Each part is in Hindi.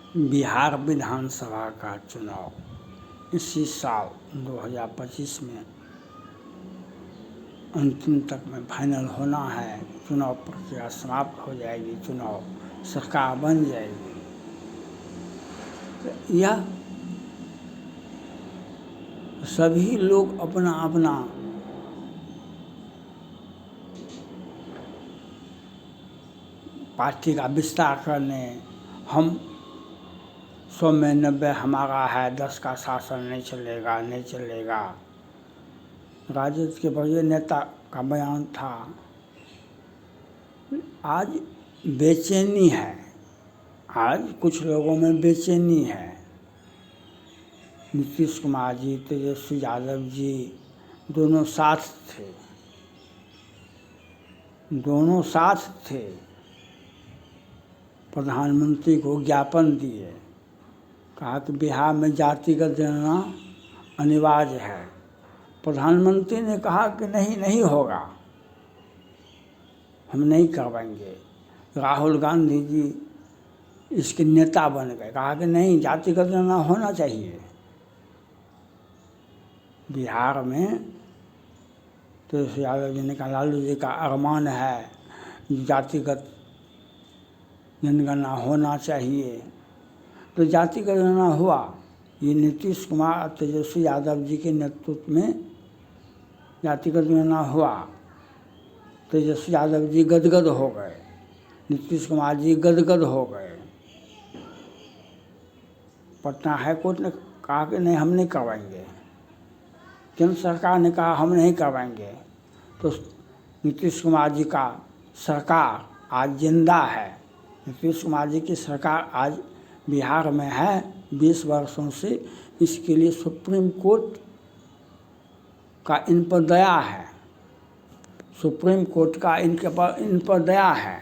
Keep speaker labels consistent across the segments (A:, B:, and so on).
A: बिहार विधानसभा का चुनाव इसी साल 2025 में अंतिम तक में फाइनल होना है। चुनाव प्रक्रिया समाप्त हो जाएगी, चुनाव सरकार बन जाएगी। तो यह सभी लोग अपना अपना पार्टी का विस्तार करने, हम 100 में 90 हमारा है, 10 का शासन नहीं चलेगा, नहीं चलेगा। राजद के बड़े नेता का बयान था। आज बेचैनी है, आज कुछ लोगों में बेचैनी है। नीतीश कुमार जी, तेजस्वी यादव जी दोनों साथ थे। प्रधानमंत्री को ज्ञापन दिए, कहा कि बिहार में जातिगत जनगणना अनिवार्य है। प्रधानमंत्री ने कहा कि नहीं होगा, हम नहीं करवाएंगे। राहुल गांधी जी इसके नेता बन गए, कहा कि नहीं, जातिगत जनगणना होना चाहिए। बिहार में तेजस्वी यादव जी ने कहा लालू जी का अरमान है, जातिगत जनगणना होना चाहिए। तो जातिगत जनगणना हुआ। ये नीतीश कुमार और तेजस्वी यादव जी के नेतृत्व में जातिगत जनगणना हुआ। तेजस्वी यादव जी गदगद हो गए, नीतीश कुमार जी गदगद हो गए। पटना हाई कोर्ट ने कहा कि नहीं, हम नहीं करवाएंगे। केंद्र सरकार ने कहा हम नहीं करवाएंगे। तो नीतीश कुमार जी का सरकार आज जिंदा है। नीतीश कुमार जी की सरकार आज बिहार में है 20 वर्षों से। इसके लिए सुप्रीम कोर्ट का इन पर दया है, सुप्रीम कोर्ट का इन पर दया है।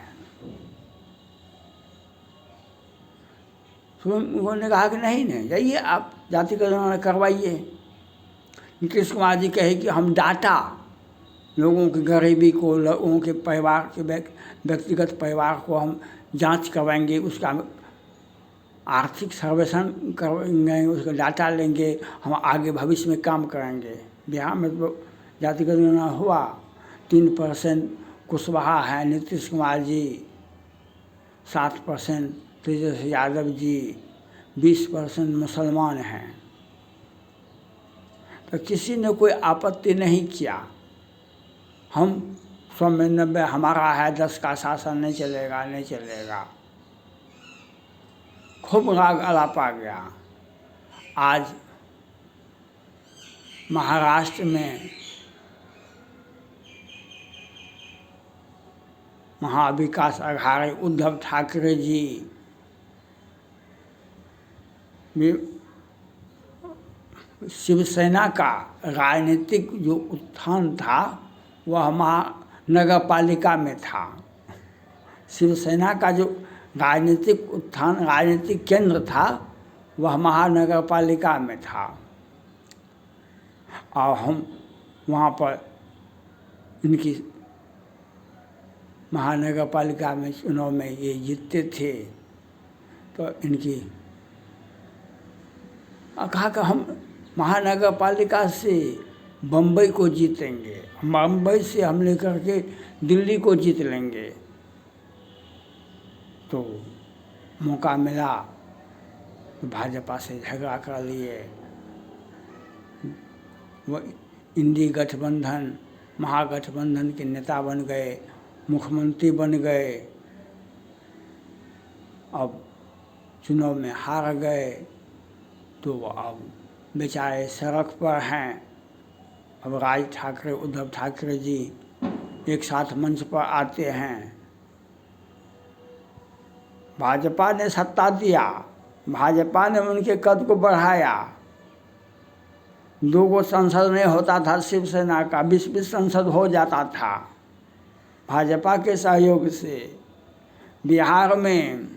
A: सुप्रीम कोर्ट ने कहा कि नहीं, जाइए आप जातिगत जनगणना करवाइए। नीतीश कुमार जी कहे कि हम डाटा लोगों की गरीबी को, लोगों के परिवार के व्यक्तिगत परिवार को हम जांच करवाएंगे, उसका आर्थिक सर्वेक्षण करेंगे, उसका डाटा लेंगे, हम आगे भविष्य में काम करेंगे। बिहार में तो जातिगत जनगणना हुआ, 3% कुशवाहा है, नीतीश कुमार जी 7%, तेजस्वी यादव जी 20% मुसलमान हैं। तो किसी ने कोई आपत्ति नहीं किया। हम 100 में 90 हमारा है, 10 का शासन नहीं चलेगा। खूब राग अलापा गया। आज महाराष्ट्र में महाविकास अघाड़ी उद्धव ठाकरे जी शिवसेना का राजनीतिक जो उत्थान था वह महानगर पालिका में था। शिवसेना का जो राजनीतिक उत्थान, राजनीतिक केंद्र था, वह महानगर पालिका में था। और हम वहाँ पर इनकी महानगर पालिका में चुनाव में ये जीतते थे। तो इनकी कहा कि हम महानगर पालिका से बम्बई को जीतेंगे, बम्बई से हम लेकर के दिल्ली को जीत लेंगे। तो मौका मिला तो भाजपा से झगड़ा कर लिए। वो इंडी गठबंधन, महागठबंधन के नेता बन गए, मुख्यमंत्री बन गए। अब चुनाव में हार गए तो अब बेचारे सड़क पर हैं। अब राज ठाकरे, उद्धव ठाकरे जी एक साथ मंच पर आते हैं। भाजपा ने सत्ता दिया, भाजपा ने उनके कद को बढ़ाया। 2 संसद नहीं होता था शिवसेना का, 20 संसद हो जाता था भाजपा के सहयोग से। बिहार में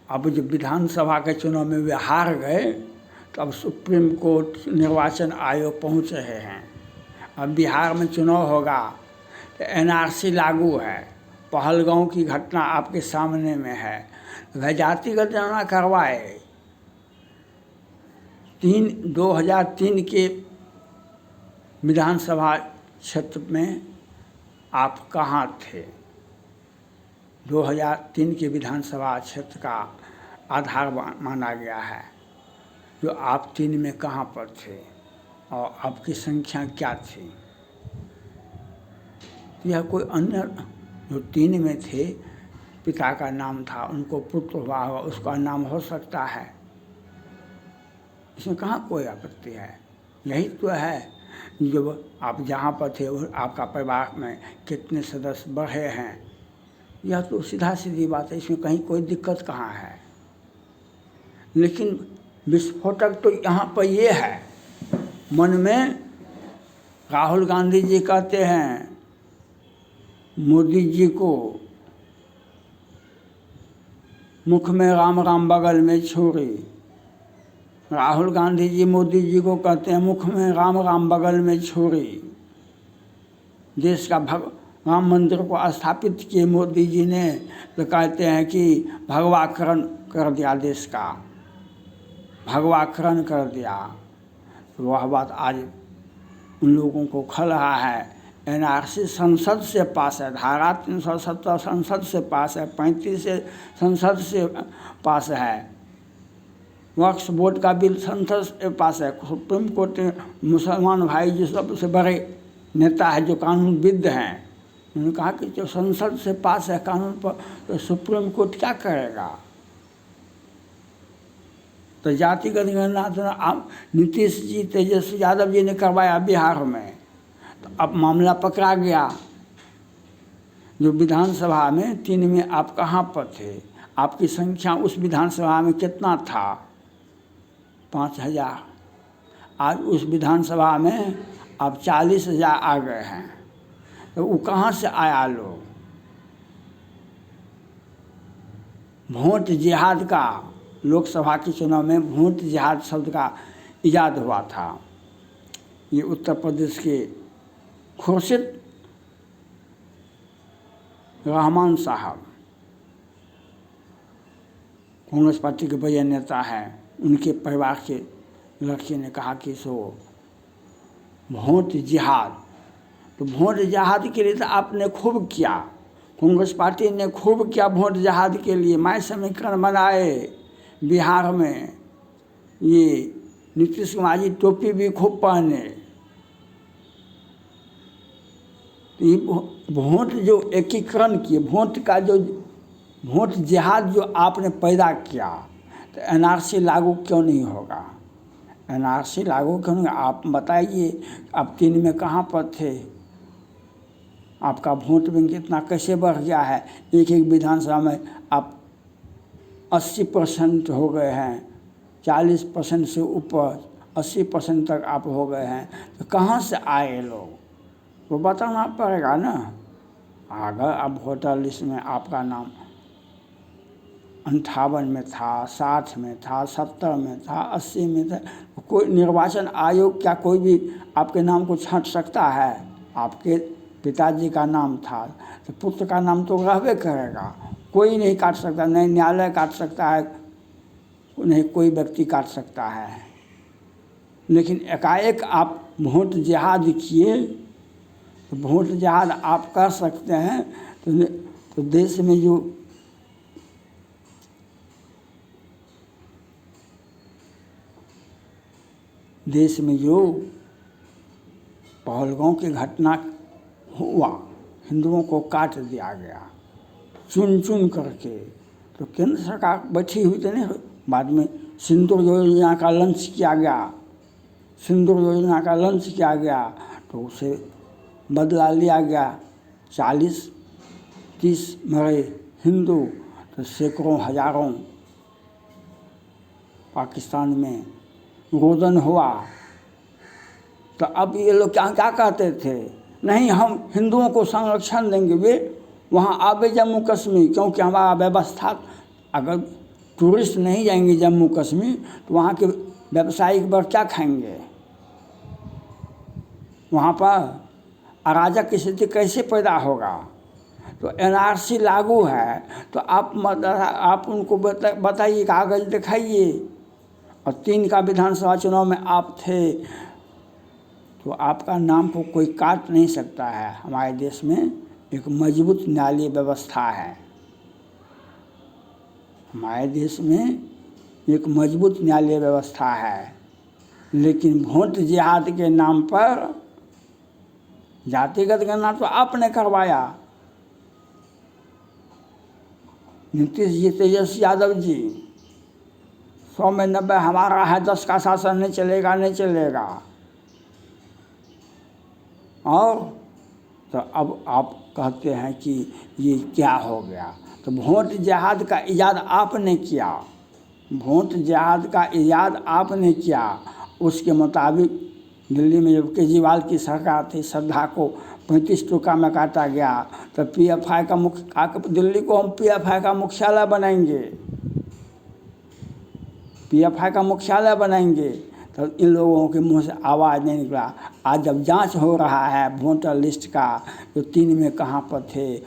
A: अब जब विधानसभा के चुनाव में वे हार गए तो अब सुप्रीम कोर्ट, निर्वाचन आयोग पहुंच रहे हैं। अब बिहार में चुनाव होगा तो NRC लागू है, पहलगांव की घटना आपके सामने में है। वह जातिगत जनगणना करवाए। 2003 के विधानसभा क्षेत्र में आप कहाँ थे? 2003 के विधानसभा क्षेत्र का आधार माना गया है, जो आप 3 में कहाँ पर थे और आपकी संख्या क्या थी? यह कोई अन्य जो 3 में थे, पिता का नाम था, उनको पुत्र हुआ होगा, उसका नाम हो सकता है, इसमें कहाँ कोई आपत्ति है। यही तो है, जो आप जहाँ पर थे आपका परिवार में कितने सदस्य बढ़े हैं, यह तो सीधा सीधी बात है, इसमें कहीं कोई दिक्कत कहाँ है। लेकिन विस्फोटक तो यहाँ पर ये है, मन में राहुल गांधी जी कहते हैं मोदी जी को, मुख में राम राम बगल में छुरी। राहुल गांधी जी मोदी जी को कहते हैं मुख में राम राम बगल में छुरी। देश का राम मंदिर को स्थापित किए मोदी जी ने, तो कहते हैं कि भगवाकरण कर दिया, देश का भगवाकरण कर दिया। तो वह बात आज उन लोगों को खल रहा है। एनआरसी संसद से पास है, धारा 370 संसद से पास है, 35 से संसद से पास है, वक्फ बोर्ड का बिल संसद से पास है। सुप्रीम कोर्ट मुसलमान भाई जो सबसे बड़े नेता है, जो कानूनविद हैं, उन्होंने कहा कि जो संसद से पास है कानून पर, तो सुप्रीम कोर्ट क्या करेगा। तो जातिगत जनगणना तो आप नीतीश जी, तेजस्वी यादव जी ने करवाया बिहार में, तो अब मामला पकड़ा गया। जो विधानसभा में 3 में आप कहाँ पर थे, आपकी संख्या उस विधानसभा में कितना था? 5000। आज उस विधानसभा में अब 40,000 आ गए हैं, तो वो कहाँ से आया लोग? वोट जिहाद का, लोकसभा के चुनाव में वोट जिहाद शब्द का इजाद हुआ था। ये उत्तर प्रदेश के खुर्शीद रहमान साहब, कांग्रेस पार्टी के बड़े नेता हैं, उनके परिवार के लड़के ने कहा कि सो वोट जिहाद, तो वोट जिहाद के लिए तो आपने खूब किया, कांग्रेस पार्टी ने खूब किया वोट जिहाद के लिए, माय समीकरण बनाए बिहार में। ये नीतीश कुमार जी टोपी भी खूब पहने। ये वोट जो एकीकरण किए, वोट का जो वोट जिहाद जो आपने पैदा किया, तो एनआरसी लागू क्यों नहीं होगा? एनआरसी लागू क्यों नहीं? आप बताइए, आप 3 में कहाँ पर थे? आपका वोट बैंक इतना कैसे बढ़ गया है? एक विधानसभा में आप 80% हो गए हैं, 40% से ऊपर 80% तक आप हो गए हैं, तो कहाँ से आए लोग? वो बताना पड़ेगा ना। अगर अब वोटर लिस्ट में आपका नाम 58 में था, 60 में था, 70 में था, 80 में था, कोई निर्वाचन आयोग क्या कोई भी आपके नाम को छांट सकता है? आपके पिताजी का नाम था तो पुत्र का नाम तो रहबे करेगा, कोई नहीं काट सकता, नहीं न्यायालय काट सकता है, नहीं कोई व्यक्ति काट सकता है। लेकिन एकाएक आप वोट जिहाद किए, तो वोट जिहाद आप कर सकते हैं, तो देश में जो पहलगांव की घटना हुआ, हिंदुओं को काट दिया गया चुन चुन करके, तो केंद्र सरकार बैठी हुई तो नहीं, बाद में सिंदूर योजना का लॉन्च किया गया, सिंदूर योजना का लॉन्च किया गया, तो उसे बदला लिया गया। 40-30 मरे हिंदू, तो सैकड़ों हजारों पाकिस्तान में रोदन हुआ। तो अब ये लोग क्या क्या कहते थे, नहीं हम हिंदुओं को संरक्षण देंगे, वे वहाँ आवे जम्मू कश्मीर, क्योंकि हमारा व्यवस्था, अगर टूरिस्ट नहीं जाएंगे जम्मू कश्मीर तो वहाँ के व्यावसायिक वर्ग क्या खाएंगे? वहाँ पर अराजक स्थिति कैसे पैदा होगा? तो एनआरसी लागू है तो आप उनको बताइए, कागज दिखाइए। और 3 का विधानसभा चुनाव में आप थे, तो आपका नाम को कोई काट नहीं सकता है। हमारे देश में एक मजबूत न्यायिक व्यवस्था है। हमारे देश में एक मजबूत न्यायिक व्यवस्था है, लेकिन वोट जिहाद के नाम पर जातिगत गणना तो आपने करवाया। नीतीश जी, तेजस्वी यादव जी, 100 में 90 हमारा है, 10 का शासन नहीं चलेगा, नहीं चलेगा। और तो अब आप कहते हैं कि ये क्या हो गया। तो वोट जिहाद का इजाद आपने किया, वोट जिहाद का इजाद आपने किया। उसके मुताबिक दिल्ली में जब केजरीवाल की सरकार थी, श्रद्धा को 35 टुकड़ा में काटा गया। तो पीएफआई का दिल्ली को हम पीएफआई का मुख्यालय बनाएंगे, पीएफआई का मुख्यालय बनाएंगे। तो इन लोगों के मुंह से आवाज़ नहीं निकला। आज जब जांच हो रहा है वोटर लिस्ट का, तो 3 में कहाँ पर थे,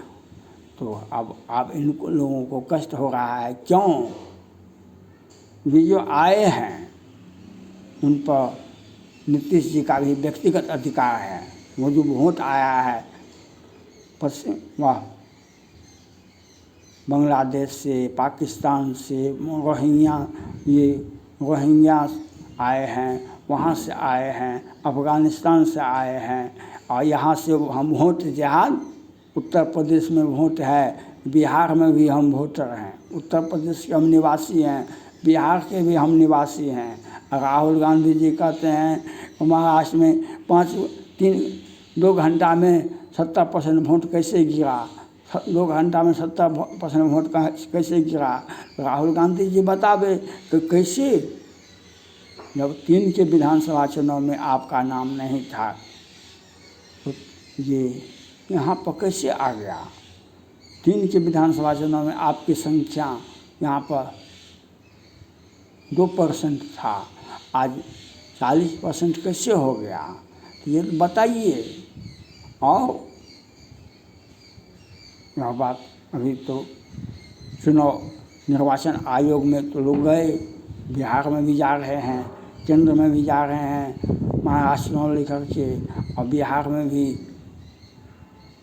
A: तो अब इन लोगों को कष्ट हो रहा है। क्यों? वे जो आए हैं उन पर नीतीश जी का भी व्यक्तिगत अधिकार है। वो जो वोट आया है बांग्लादेश से, पाकिस्तान से, रोहिंग्या आए हैं, वहाँ से आए हैं, अफ़गानिस्तान से आए हैं। और यहाँ से हम वोट जिहाद, उत्तर प्रदेश में वोट है, बिहार में भी हम वोटर हैं। उत्तर प्रदेश के हम निवासी हैं, बिहार के भी हम निवासी हैं। राहुल गांधी जी कहते हैं महाराष्ट्र में 2 घंटा में 70% वोट कैसे गिरा, 2 घंटा में 70% वोट कैसे गिरा। राहुल गांधी जी बतावे कि कैसे, जब 3 के विधानसभा चुनाव में आपका नाम नहीं था, तो ये यहाँ पर कैसे आ गया। 3 के विधानसभा चुनाव में आपकी संख्या यहाँ पर 2% था, आज 40% कैसे हो गया, तो ये बताइए। और यह बात अभी तो चुनाव निर्वाचन आयोग में तो लोग गए, बिहार में भी जा रहे हैं, केंद्र में भी जा रहे हैं महाराष्ट्र चुनाव लेकर के, और बिहार में भी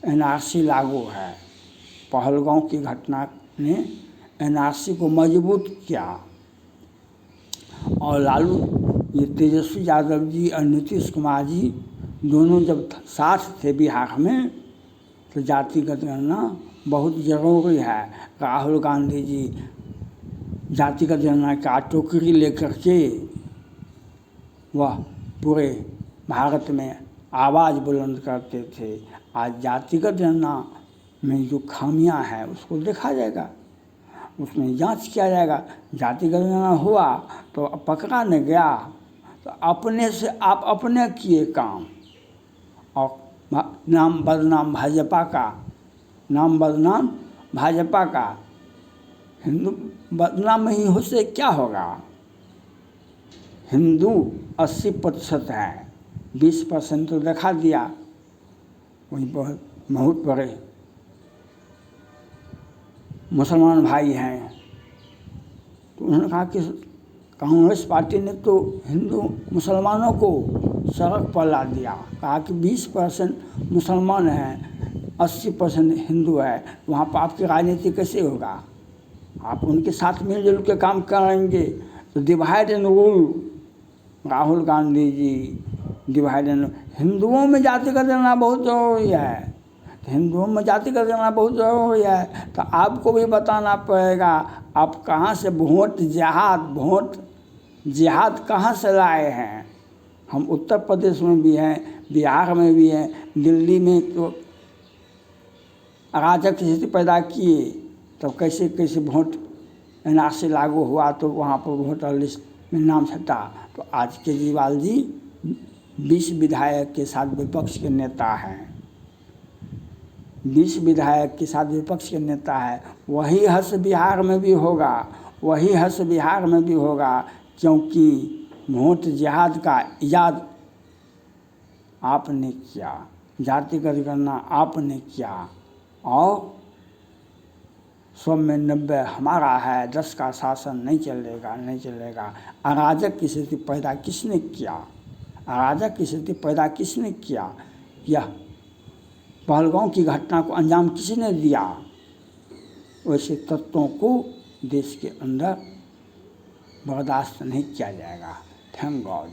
A: एनआरसी लागू है। पहलगांव की घटना ने एनआरसी को मजबूत किया। और ये तेजस्वी यादव जी और नीतीश कुमार जी दोनों जब साथ थे बिहार में, तो जातिगत गणना बहुत ज़रूरी है। राहुल गांधी जी जातिगत गणना का टोकरी लेकर के वह पूरे भारत में आवाज़ बुलंद करते थे। आज जातिगत गणना में जो खामियां हैं उसको देखा जाएगा, उसमें जांच किया जाएगा। जातिगत गणना हुआ तो पकड़ा न गया, तो अपने से आप अपने किए काम, और नाम बदनाम भाजपा का, नाम बदनाम भाजपा का। हिंदू बदनाम नहीं हो से क्या होगा। हिंदू 80% है, 20% तो दिखा दिया। वही बहुत बड़े मुसलमान भाई हैं, तो उन्होंने कहा कि कांग्रेस पार्टी ने तो हिंदू मुसलमानों को सड़क पर ला दिया। कहा कि 20% मुसलमान हैं, 80% हिंदू है, वहाँ पर आपकी राजनीति कैसे होगा। आप उनके साथ मिलजुल के काम करेंगे तो divide and rule. Rahul Gandhi ji divide and, हिंदुओं में जातिगत गणना बहुत ज़रूरी है, तो हिंदुओं में जातिगत गणना बहुत ज़रूरी है। तो आपको भी बताना पड़ेगा आप कहाँ से वोट जिहाद कहाँ से लाए हैं। हम उत्तर प्रदेश में भी हैं, बिहार में भी हैं, दिल्ली में तो अराजक स्थिति पैदा किए, तो कैसे कैसे वोट एनआरसी लागू हुआ तो वहाँ पर वोटर लिस्ट में नाम छटा। तो आज केजरीवाल जी 20 विधायक के साथ विपक्ष के नेता हैं, 20 विधायक के साथ विपक्ष के नेता है। वही हर्ष बिहार में भी होगा, वही हर्ष बिहार में भी होगा, क्योंकि वोट जिहाद का इजाद आपने किया, जातिगत गणना आपने किया। और 100 में 90 हमारा है, 10 का शासन नहीं चलेगा, नहीं चलेगा। अराजक की स्थिति पैदा किसने किया? अराजक की स्थिति पैदा किसने किया? यह पहलगांव की घटना को अंजाम किसने दिया? वैसे तत्वों को देश के अंदर बर्दाश्त नहीं किया जाएगा। Thank God.